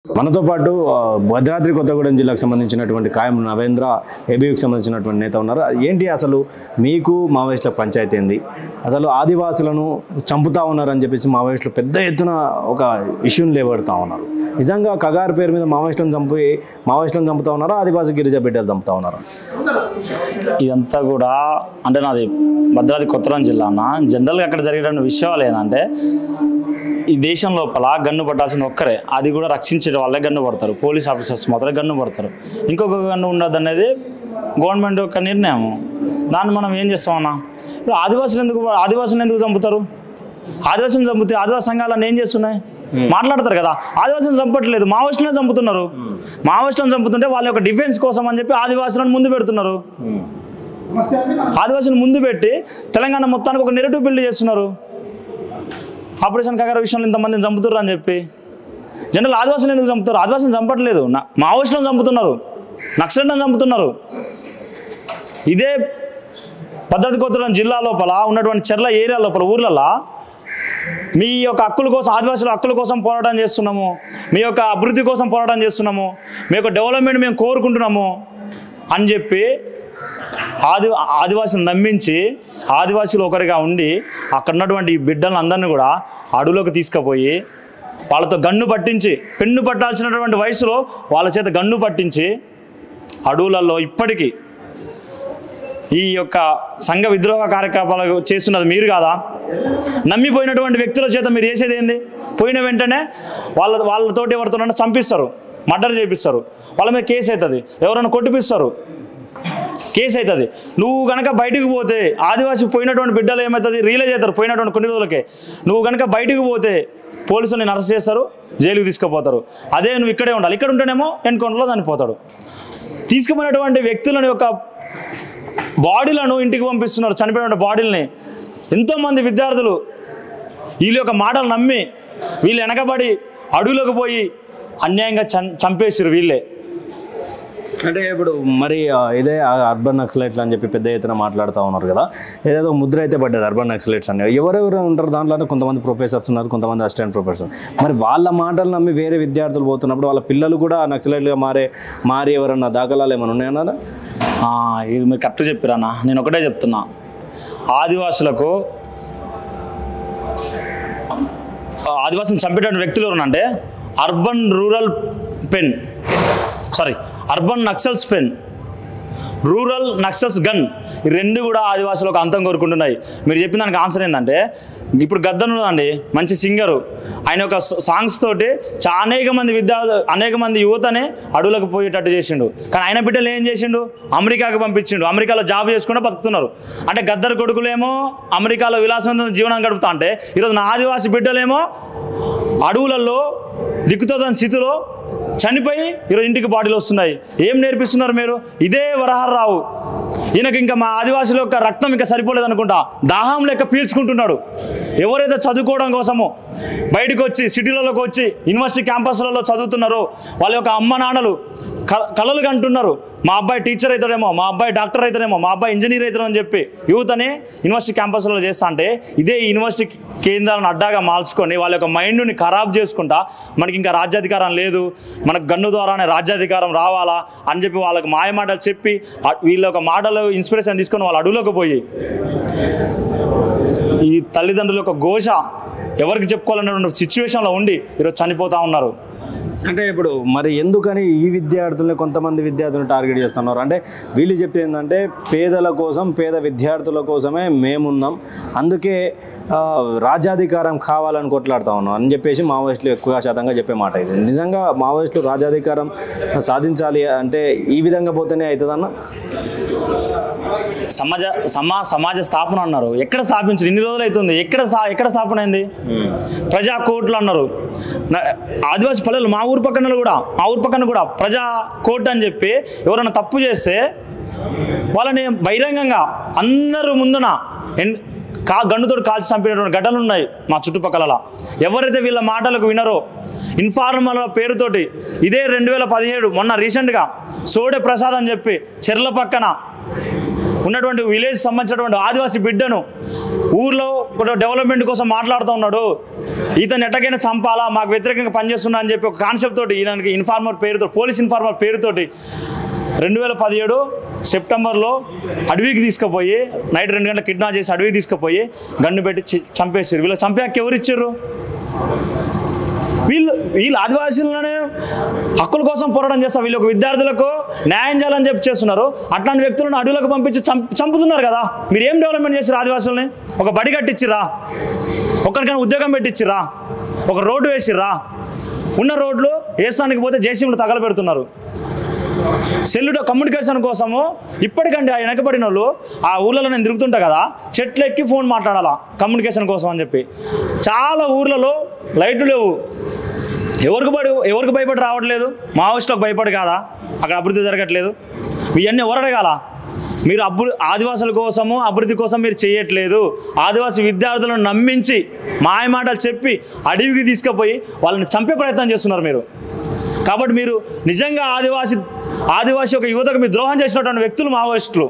మనతో పాటు భద్రాద్రి కొత్తగూడెం జిల్లాకు సంబంధించినటువంటి కాయం నవేంద్ర ఏబీయూకి సంబంధించినటువంటి నేత ఉన్నారు. ఏంటి అసలు మీకు మావోయిస్టుల పంచాయతీ ఏంది, అసలు ఆదివాసులను చంపుతా ఉన్నారని చెప్పేసి మావోయిస్టులు పెద్ద ఎత్తున ఒక ఇష్యూని లేవడుతూ ఉన్నారు. నిజంగా కగారు పేరు మీద మావోయిస్టులను చంపుతా ఉన్నారా, ఆదివాసీ గిరిజా బిడ్డలు చంపుతా ఉన్నారా? ఇదంతా కూడా అంటే నాది భద్రాద్రి కొత్తగూడెం జిల్లా అన్న. జనరల్గా అక్కడ జరిగేటువంటి విషయాలు ఏంటంటే ఈ దేశం లోపల గన్ను పట్టాల్సిన ఒక్కరే, అది కూడా రక్షించే వాళ్ళే గన్ను పడతారు, పోలీస్ ఆఫీసర్స్ మాత్రమే గన్ను పడతారు. ఇంకొక గన్ను ఉండదు అనేది గవర్నమెంట్ యొక్క నిర్ణయం. దాన్ని మనం ఏం చేస్తామన్నా, ఇప్పుడు ఆదివాసులు ఎందుకు చంపుతారు? ఆదివాసులను చంపితే ఆదివాసీ సంఘాలను ఏం చేస్తున్నాయి మాట్లాడతారు కదా. ఆదివాసులను చంపట్లేదు, మావోయిస్టులను చంపుతున్నారు. మావోయిస్టులను చంపుతుంటే వాళ్ళ యొక్క డిఫెన్స్ కోసం అని చెప్పి ఆదివాసులను ముందు పెడుతున్నారు. ఆదివాసులను ముందు పెట్టి తెలంగాణ మొత్తానికి ఒక నెరేటివ్ బిల్డ్ చేస్తున్నారు. ఆపరేషన్ కగారు విషయంలో ఇంతమందిని చంపుతున్నారు అని చెప్పి. జనరల్ ఆదివాసులు ఎందుకు చంపుతారు? ఆదివాసులను చంపట్లేదు, మావోయిస్టులను చంపుతున్నారు, నక్సలైట్లను చంపుతున్నారు. ఇదే భద్రాద్రి కొత్తగూడెం జిల్లా లోపల ఉన్నటువంటి చెర్ల ఏరియా లోపల ఊర్లలో మీ యొక్క హక్కుల కోసం, ఆదివాసుల హక్కుల కోసం పోరాటం చేస్తున్నాము, మీ యొక్క అభివృద్ధి కోసం పోరాటం చేస్తున్నాము, మీ యొక్క డెవలప్మెంట్ మేము కోరుకుంటున్నాము అని చెప్పి ఆదివాసులను నమ్మించి ఆదివాసులు ఒకరిగా ఉండి అక్కడ ఉన్నటువంటి బిడ్డలను అందరినీ కూడా అడవులోకి తీసుకుపోయి వాళ్ళతో గన్ను పట్టించి, పెన్ను పట్టాల్సినటువంటి వయసులో వాళ్ళ చేత గన్ను పట్టించి అడవులలో ఇప్పటికీ ఈ యొక్క సంఘ విద్రోహ కార్యకలాపాలు చేస్తున్నది మీరు కాదా? నమ్మిపోయినటువంటి వ్యక్తుల చేత మీరు చేసేది ఏంది? పోయిన వెంటనే వాళ్ళతోటి ఎవరితోనైనా చంపిస్తారు, మర్డర్ చేపిస్తారు, వాళ్ళ మీద కేసు అవుతుంది, ఎవరైనా కొట్టిపిస్తారు, కేసు అవుతుంది. నువ్వు కనుక బయటకు పోతే ఆదివాసి పోయినటువంటి బిడ్డలు ఏమవుతుంది, రియలైజ్ అవుతారు పోయినటువంటి కొన్ని రోజులకే. నువ్వు కనుక బయటకు పోతే పోలీసులు నేను అరెస్ట్ చేస్తారు, జైలుకి తీసుకుపోతారు. అదే నువ్వు ఇక్కడే ఉండాలి, ఇక్కడ ఉంటేనేమో ఎన్కౌంటర్లో చనిపోతాడు. తీసుకుపోయినటువంటి వ్యక్తులను యొక్క బాడీలను ఇంటికి పంపిస్తున్నారు, చనిపోయిన బాడీలని. ఎంతోమంది విద్యార్థులు వీళ్ళ యొక్క మాటలు నమ్మి వీళ్ళు వెనకబడి అడవులకు పోయి అన్యాయంగా చంపేసారు వీళ్ళే. అంటే ఇప్పుడు మరి ఇదే అర్బన్ నక్సలైట్లు అని చెప్పి పెద్ద ఎత్తున మాట్లాడుతూ ఉన్నారు కదా, ఏదేదో ముద్ర అయితే పడ్డది అర్బన్ నక్సలైట్స్ అని. ఎవరెవరు ఉంటారు దాంట్లోనే? కొంతమంది ప్రొఫెసర్స్ ఉన్నారు, కొంతమంది అసిస్టెంట్ ప్రొఫెసర్. మరి వాళ్ళ మాటలు నమ్మి వేరే విద్యార్థులు పోతున్నప్పుడు వాళ్ళ పిల్లలు కూడా నక్సలైట్లుగా మారి ఎవరన్నా దాఖలాలు ఏమైనా ఉన్నాయన్నా? ఇది మీరు కరెక్ట్ చెప్పారన్న. నేను ఒకటే చెప్తున్నా, ఆదివాసులను చంపేటువంటి వ్యక్తులు ఎవరనంటే urban naxals pen, rural naxals gun, ఈ రెండు కూడా ఆదివాసులకు అంతం కోరుకుంటున్నాయి. మీరు చెప్పిన దానికి ఆన్సర్ ఏంటంటే, ఇప్పుడు గద్దర్ ఉన్నదండి, మంచి సింగరు, ఆయన యొక్క సాంగ్స్ తోటి అనేక మంది యువతని అడవులకు పోయేటట్టు చేసిండు. కానీ ఆయన బిడ్డలు ఏం చేసిండు? అమెరికాకు పంపించిండు, అమెరికాలో జాబ్ చేసుకుంటూ బతుకుతున్నారు. అంటే గద్దర్ కొడుకులేమో అమెరికాలో విలాసవంతమైన జీవనం గడుపుతా అంటే, ఈరోజు నా ఆదివాసి బిడ్డలేమో అడవులలో దిక్కుతోదని స్థితిలో చనిపోయి ఈరోజు ఇంటికి బాడీలు వస్తున్నాయి. ఏం నేర్పిస్తున్నారు మీరు? ఇదే వరహారావు, ఈయనకి ఇంకా మా ఆదివాసుల యొక్క రక్తం ఇంకా సరిపోలేదు అనుకుంటా, దాహం లెక్క పీల్చుకుంటున్నాడు. ఎవరైతే చదువుకోవడం కోసము బయటకు వచ్చి సిటీలలోకి వచ్చి యూనివర్సిటీ క్యాంపస్లలో చదువుతున్నారో వాళ్ళ యొక్క అమ్మ నాన్నలు కలలు కంటున్నారు, మా అబ్బాయి టీచర్ అవుతాడేమో, మా అబ్బాయి డాక్టర్ అవుతాడేమో, మా అబ్బాయి ఇంజనీర్ అవుతాడని చెప్పి యూత్ అని యూనివర్సిటీ క్యాంపస్లలో చేస్తా అంటే, ఇదే యూనివర్సిటీ కేంద్రాలను అడ్డాగా మార్చుకొని వాళ్ళ యొక్క మైండ్ని ఖరాబ్ చేసుకుంటా మనకి ఇంకా రాజ్యాధికారం లేదు, మనకు గన్ను ద్వారానే రాజ్యాధికారం రావాలా అని చెప్పి వాళ్ళకి మాయ మాటలు చెప్పి వీళ్ళ యొక్క మాటలు ఇన్స్పిరేషన్ తీసుకొని వాళ్ళు అడవులోకి పోయి ఈ తల్లిదండ్రుల యొక్క ఘోష ఎవరికి చెప్పుకోవాలనేటువంటి సిచ్యువేషన్లో ఉండి ఈరోజు చనిపోతూ ఉన్నారు. అంటే ఇప్పుడు మరి ఎందుకని ఈ విద్యార్థులని కొంతమంది విద్యార్థులను టార్గెట్ చేస్తున్నారు అంటే, వీళ్ళు చెప్పేది ఏంటంటే పేదల కోసం, పేద విద్యార్థుల కోసమే మేమున్నాం, అందుకే రాజ్యాధికారం కావాలని కొట్లాడుతూ ఉన్నాం అని చెప్పేసి మావోయిస్టులు ఎక్కువ శాతంగా చెప్పే మాట ఇది. నిజంగా మావోయిస్టులు రాజ్యాధికారం సాధించాలి అంటే ఈ విధంగా పోతేనే అవుతుందన్న? సమాజ స్థాపన అన్నారు, ఎక్కడ స్థాపించారు? ఇన్ని రోజులు అవుతుంది, ఎక్కడ స్థాపన అయింది? ప్రజా కోర్టులు అన్నారు. ఆదివాసీ పల్లెలు మా ఊరు పక్కన కూడా ప్రజా కోర్టు అని చెప్పి ఎవరైనా తప్పు చేస్తే వాళ్ళని బహిరంగంగా అందరూ ముందున గన్నుతో కాల్చి చంపినటువంటి ఘటనలు ఉన్నాయి మా చుట్టుపక్కల. ఎవరైతే వీళ్ళ మాటలకు వినరో, ఇన్ఫార్మల్ పేరుతోటి ఇదే 2017 మొన్న రీసెంట్గా సోడే ప్రసాద్ అని చెప్పి చెర్ల పక్కన ఉన్నటువంటి విలేజ్ సంబంధించినటువంటి ఆదివాసీ బిడ్డను ఊర్లో ఒక డెవలప్మెంట్ కోసం మాట్లాడుతూ ఉన్నాడు, ఇతను ఎట్టకైనా చంపాలా, మాకు వ్యతిరేకంగా పనిచేస్తున్నా అని చెప్పి ఒక కాన్సెప్ట్ తోటి ఈయనకి ఇన్ఫార్మర్ పేరుతో, పోలీస్ ఇన్ఫార్మర్ పేరుతోటి 2017 సెప్టెంబర్లో అడవికి తీసుకుపోయి నైట్ 2 గంటలకు కిడ్నాప్ చేసి అడవికి తీసుకుపోయి గన్ను పెట్టి చంపేసారు. వీళ్ళకి చంపాక ఎవరు ఇచ్చారు? వీళ్ళు ఆదివాసీలనే హక్కుల కోసం పోరాటం చేస్తారు, వీళ్ళొక విద్యార్థులకు న్యాయం చేయాలని చెప్పి చేస్తున్నారు. అట్లాంటి వ్యక్తులను అడవులకు పంపించి చంపుతున్నారు కదా. మీరు ఏం డెవలప్మెంట్ చేసారు? ఆదివాసుల్ని ఒక బడి కట్టించిర్రా, ఒకరికైనా ఉద్యోగం పెట్టించిర్రా, ఒక రోడ్డు వేసిర్రా? ఉన్న రోడ్లు వేస్తానికి పోతే జేసీబీలు తగలబెడుతున్నారు. సెల్లులో కమ్యూనికేషన్ కోసము ఇప్పటికంటే ఆ వెనకబడిన వాళ్ళు ఆ ఊళ్ళలో నేను తిరుగుతుంటా కదా, చెట్లు ఎక్కి ఫోన్ మాట్లాడాలా కమ్యూనికేషన్ కోసం అని చెప్పి. చాలా ఊర్లలో లైట్లు లేవు. ఎవరికి భయపడి రావట్లేదు? మావోయిస్టులకు భయపడి కాదా అక్కడ అభివృద్ధి జరగట్లేదు? ఇవన్నీ ఎవరు అడగాల? మీరు ఆదివాసుల కోసము అభివృద్ధి కోసం మీరు చేయట్లేదు. ఆదివాసీ విద్యార్థులను నమ్మించి మాయమాటలు చెప్పి అడవికి తీసుకుపోయి వాళ్ళని చంపే ప్రయత్నం చేస్తున్నారు మీరు. కాబట్టి మీరు నిజంగా ఆదివాసీ ఒక యువతకు మీరు ద్రోహం చేసినటువంటి వ్యక్తులు మావోయిస్టులు.